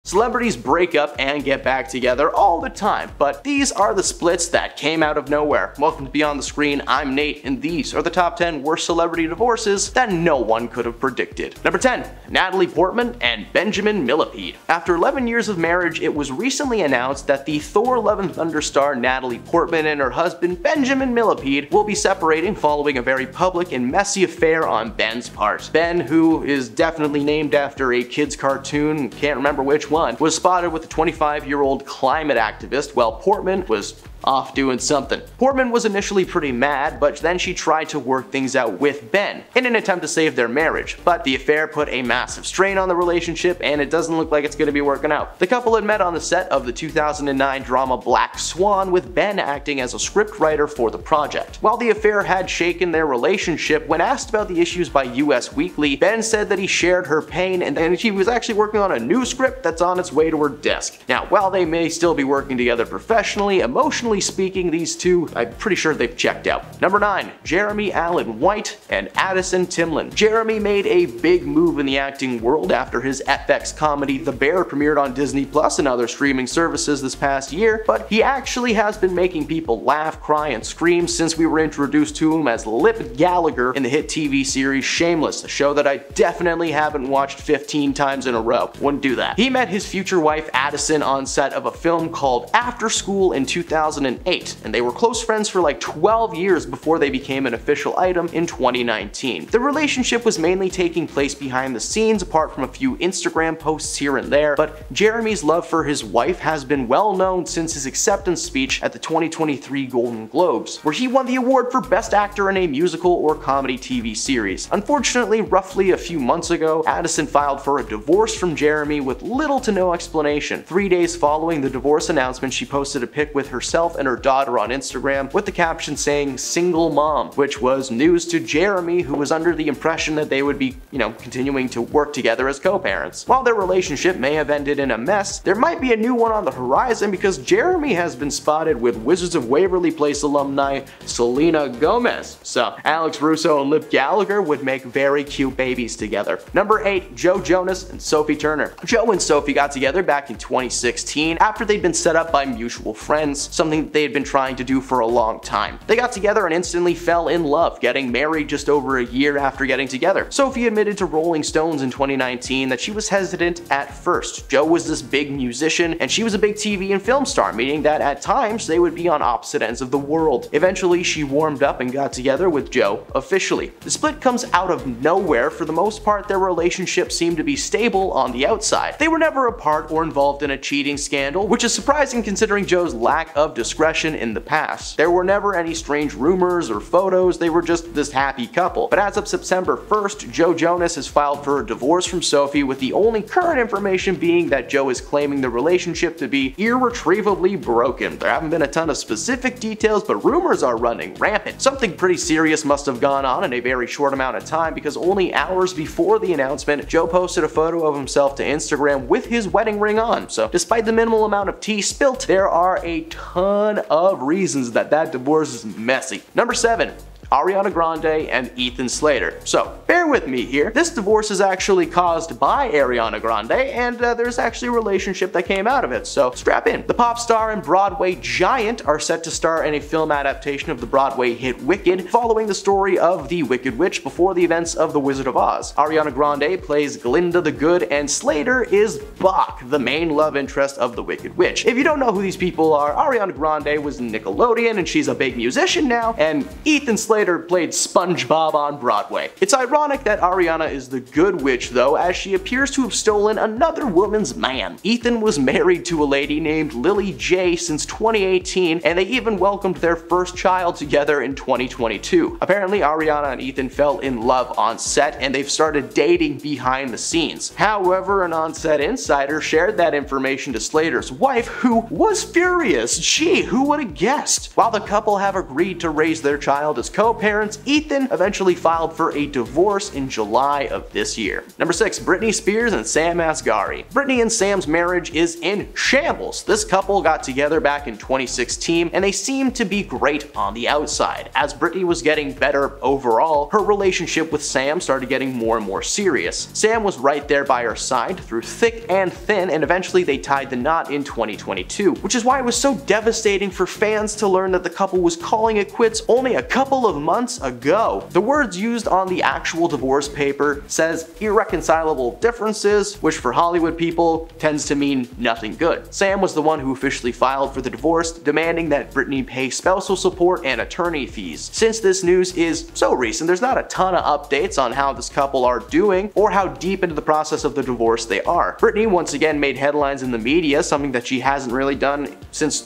Celebrities break up and get back together all the time, but these are the splits that came out of nowhere. Welcome to Beyond the Screen, I'm Nate, and these are the top 10 worst celebrity divorces that no one could have predicted. Number 10. Natalie Portman and Benjamin Millepied. After 11 years of marriage, it was recently announced that the Thor: Love and Thunder star Natalie Portman and her husband Benjamin Millepied will be separating following a very public and messy affair on Ben's part. Ben, who is definitely named after a kid's cartoon, can't remember which one, was spotted with a 25-year-old climate activist while Portman was off doing something. Portman was initially pretty mad, but then she tried to work things out with Ben in an attempt to save their marriage, but the affair put a massive strain on the relationship and it doesn't look like it's going to be working out. The couple had met on the set of the 2009 drama Black Swan, with Ben acting as a scriptwriter for the project. While the affair had shaken their relationship, when asked about the issues by US Weekly, Ben said that he shared her pain and he was actually working on a new script that's on its way to her desk. Now, while they may still be working together professionally, emotionally speaking, these two, I'm pretty sure they've checked out. Number 9. Jeremy Allen White and Addison Timlin. Jeremy made a big move in the acting world after his FX comedy The Bear premiered on Disney Plus and other streaming services this past year, but he actually has been making people laugh, cry, and scream since we were introduced to him as Lip Gallagher in the hit TV series Shameless, a show that I definitely haven't watched 15 times in a row. Wouldn't do that. He met his future wife Addison on set of a film called After School in 2008, and they were close friends for like 12 years before they became an official item in 2019. The relationship was mainly taking place behind the scenes, apart from a few Instagram posts here and there, but Jeremy's love for his wife has been well known since his acceptance speech at the 2023 Golden Globes, where he won the award for Best Actor in a Musical or Comedy TV Series. Unfortunately, roughly a few months ago, Addison filed for a divorce from Jeremy with little to no explanation. 3 days following the divorce announcement, she posted a pic with herself and her daughter on Instagram with the caption saying "single mom," which was news to Jeremy, who was under the impression that they would be, continuing to work together as co-parents. While their relationship may have ended in a mess, there might be a new one on the horizon because Jeremy has been spotted with Wizards of Waverly Place alumni Selena Gomez. So Alex Russo and Lip Gallagher would make very cute babies together. Number 8. Joe Jonas and Sophie Turner. Joe and Sophie got together back in 2016 after they'd been set up by mutual friends, something they had been trying to do for a long time. They got together and instantly fell in love, getting married just over a year after getting together. Sophie admitted to Rolling Stones in 2019 that she was hesitant at first. Joe was this big musician and she was a big TV and film star, meaning that at times they would be on opposite ends of the world. Eventually she warmed up and got together with Joe officially. The split comes out of nowhere. For the most part, their relationship seemed to be stable on the outside. They were never apart or involved in a cheating scandal, which is surprising considering Joe's lack of discretion in the past. There were never any strange rumors or photos, they were just this happy couple. But as of September 1st, Joe Jonas has filed for a divorce from Sophie, with the only current information being that Joe is claiming the relationship to be irretrievably broken. There haven't been a ton of specific details, but rumors are running rampant. Something pretty serious must have gone on in a very short amount of time, because only hours before the announcement, Joe posted a photo of himself to Instagram with his wedding ring on. So despite the minimal amount of tea spilt, there are a ton of reasons that divorce is messy. Number 7. Ariana Grande and Ethan Slater. So bear with me here. This divorce is actually caused by Ariana Grande, and there's actually a relationship that came out of it, so strap in. The pop star and Broadway giant are set to star in a film adaptation of the Broadway hit Wicked, following the story of the Wicked Witch before the events of The Wizard of Oz. Ariana Grande plays Glinda the Good, and Slater is Bach, the main love interest of the Wicked Witch. If you don't know who these people are, Ariana Grande was Nickelodeon and she's a big musician now, and Ethan Slater played SpongeBob on Broadway. It's ironic that Ariana is the good witch though, as she appears to have stolen another woman's man. Ethan was married to a lady named Lili J since 2018, and they even welcomed their first child together in 2022. Apparently Ariana and Ethan fell in love on set, and they've started dating behind the scenes. However, an on-set insider shared that information to Slater's wife, who was furious. Gee, who would have guessed? While the couple have agreed to raise their child as co co-parents, Ethan eventually filed for a divorce in July of this year. Number 6. Britney Spears and Sam Asghari. Britney and Sam's marriage is in shambles. This couple got together back in 2016 and they seemed to be great on the outside. As Britney was getting better overall, her relationship with Sam started getting more and more serious. Sam was right there by her side through thick and thin, and eventually they tied the knot in 2022, which is why it was so devastating for fans to learn that the couple was calling it quits only a couple of months ago. The words used on the actual divorce paper says irreconcilable differences, which for Hollywood people tends to mean nothing good. Sam was the one who officially filed for the divorce, demanding that Britney pay spousal support and attorney fees. Since this news is so recent, there's not a ton of updates on how this couple are doing or how deep into the process of the divorce they are. Britney once again made headlines in the media, something that she hasn't really done since,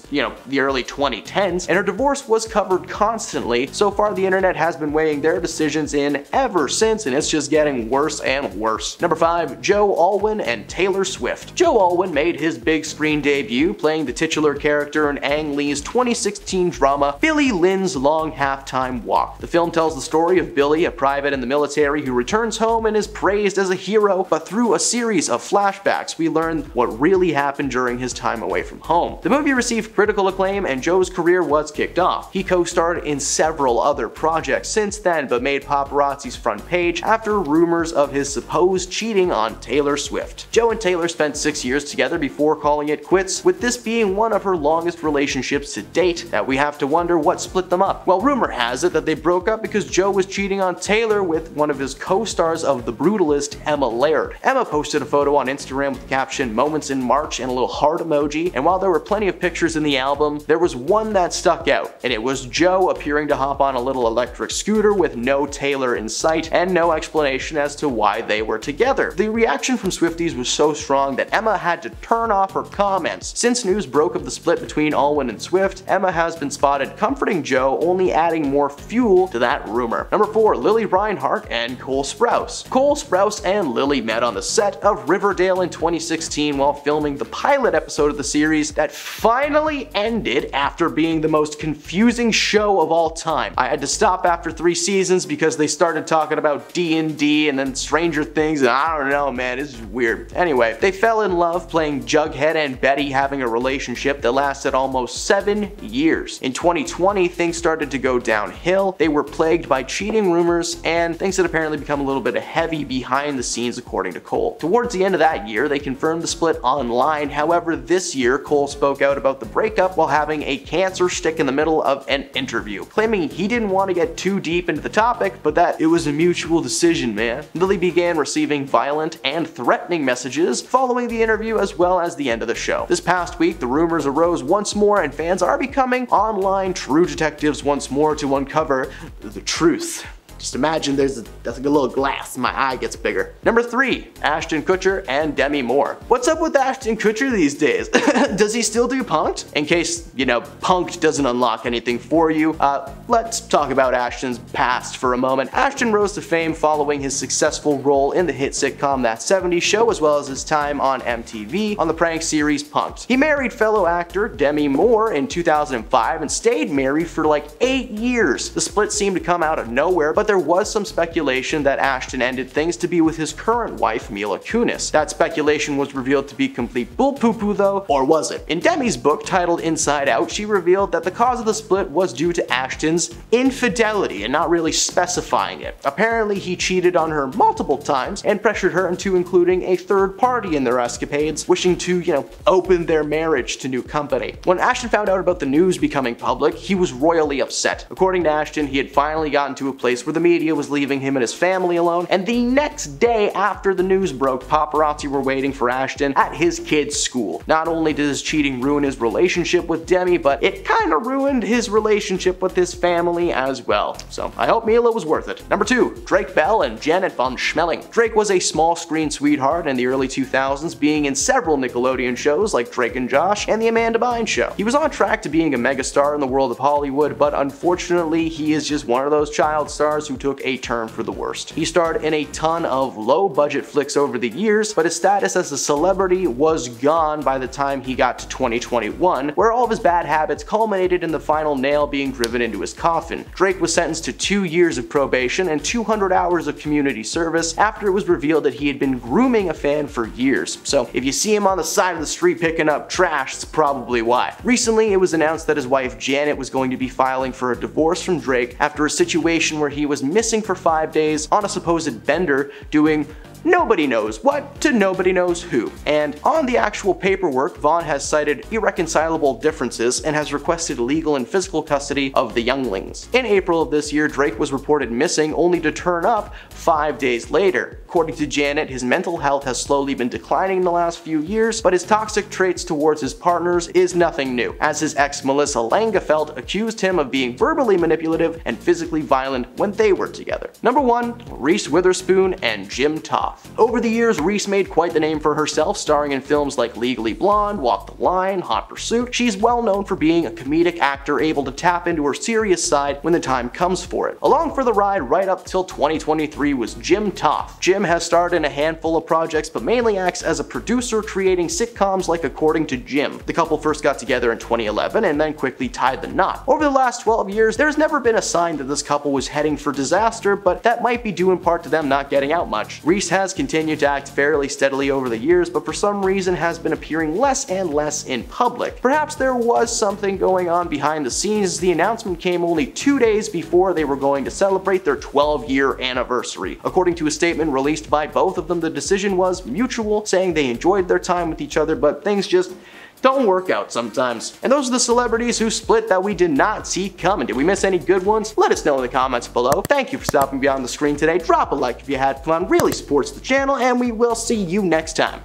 the early 2010s, and her divorce was covered constantly. So far, the internet has been weighing their decisions in ever since, and it's just getting worse and worse. Number 5. Joe Alwyn and Taylor Swift. Joe Alwyn made his big screen debut playing the titular character in Ang Lee's 2016 drama Billy Lynn's Long Halftime Walk. The film tells the story of Billy, a private in the military who returns home and is praised as a hero, but through a series of flashbacks we learn what really happened during his time away from home. The movie received critical acclaim and Joe's career was kicked off. He co-starred in several other projects since then, but made paparazzi's front page after rumors of his supposed cheating on Taylor Swift. Joe and Taylor spent 6 years together before calling it quits, with this being one of her longest relationships to date, that we have to wonder what split them up. Well, rumor has it that they broke up because Joe was cheating on Taylor with one of his co-stars of The Brutalist, Emma Laird. Emma posted a photo on Instagram with the caption "Moments in March" and a little heart emoji, and while there were plenty of pictures in the album, there was one that stuck out, and it was Joe appearing to hop on a little electric scooter with no Taylor in sight and no explanation as to why they were together. The reaction from Swifties was so strong that Emma had to turn off her comments. Since news broke of the split between Alwyn and Swift, Emma has been spotted comforting Joe, only adding more fuel to that rumor. Number 4. Lili Reinhart and Cole Sprouse. Cole Sprouse and Lili met on the set of Riverdale in 2016 while filming the pilot episode of the series that finally ended after being the most confusing show of all time. I had to stop after 3 seasons because they started talking about D&D and then Stranger Things, and I don't know, man, it's weird. Anyway, they fell in love playing Jughead and Betty, having a relationship that lasted almost 7 years. In 2020, things started to go downhill. They were plagued by cheating rumors and things had apparently become a little bit heavy behind the scenes, according to Cole. Towards the end of that year, they confirmed the split online. However, this year, Cole spoke out about the breakup while having a cancer stick in the middle of an interview, claiming he didn't want to get too deep into the topic, but that it was a mutual decision, man. Lili began receiving violent and threatening messages following the interview as well as the end of the show. This past week, the rumors arose once more and fans are becoming online true detectives once more to uncover the truth. Just imagine that's like a little glass, my eye gets bigger. Number 3, Ashton Kutcher and Demi Moore. What's up with Ashton Kutcher these days? Does he still do Punk'd? In case, Punk'd doesn't unlock anything for you, let's talk about Ashton's past for a moment. Ashton rose to fame following his successful role in the hit sitcom That 70s Show, as well as his time on MTV on the prank series Punk'd. He married fellow actor Demi Moore in 2005 and stayed married for like 8 years. The split seemed to come out of nowhere, but there was some speculation that Ashton ended things to be with his current wife, Mila Kunis. That speculation was revealed to be complete bull poo-poo though, or was it? In Demi's book titled Inside Out, she revealed that the cause of the split was due to Ashton's infidelity and not really specifying it. Apparently he cheated on her multiple times and pressured her into including a third party in their escapades, wishing to, open their marriage to new company. When Ashton found out about the news becoming public, he was royally upset. According to Ashton, he had finally gotten to a place where the media was leaving him and his family alone, and the next day after the news broke, paparazzi were waiting for Ashton at his kid's school. Not only did his cheating ruin his relationship with Demi, but it kinda ruined his relationship with his family as well. So I hope Mila was worth it. Number 2, Drake Bell and Janet von Schmeling. Drake was a small screen sweetheart in the early 2000s, being in several Nickelodeon shows like Drake and Josh and The Amanda Bynes Show. He was on track to being a megastar in the world of Hollywood, but unfortunately he is just one of those child stars who who took a turn for the worst. He starred in a ton of low-budget flicks over the years, but his status as a celebrity was gone by the time he got to 2021, where all of his bad habits culminated in the final nail being driven into his coffin. Drake was sentenced to 2 years of probation and 200 hours of community service after it was revealed that he had been grooming a fan for years. So if you see him on the side of the street picking up trash, it's probably why. Recently, it was announced that his wife Janet was going to be filing for a divorce from Drake after a situation where he was missing for 5 days on a supposed bender doing nobody knows what to nobody knows who. And on the actual paperwork, Vaughn has cited irreconcilable differences and has requested legal and physical custody of the younglings. In April of this year, Drake was reported missing only to turn up 5 days later. According to Janet, his mental health has slowly been declining in the last few years, but his toxic traits towards his partners is nothing new, as his ex Melissa Langefeld accused him of being verbally manipulative and physically violent when they were together. Number 1. Reese Witherspoon and Jim Toth. Over the years, Reese made quite the name for herself, starring in films like Legally Blonde, Walk the Line, Hot Pursuit. She's well known for being a comedic actor able to tap into her serious side when the time comes for it. Along for the ride right up till 2023 was Jim Toth. Jim has starred in a handful of projects, but mainly acts as a producer creating sitcoms like According to Jim. The couple first got together in 2011 and then quickly tied the knot. Over the last 12 years, there's never been a sign that this couple was heading for disaster, but that might be due in part to them not getting out much. Reese has continued to act fairly steadily over the years, but for some reason has been appearing less and less in public. Perhaps there was something going on behind the scenes, as the announcement came only 2 days before they were going to celebrate their 12-year anniversary. According to a statement released by both of them, the decision was mutual, saying they enjoyed their time with each other, but things just don't work out sometimes. And those are the celebrities who split that we did not see coming. Did we miss any good ones? Let us know in the comments below. Thank you for stopping beyond the screen today. Drop a like if you had fun, really supports the channel, and we will see you next time.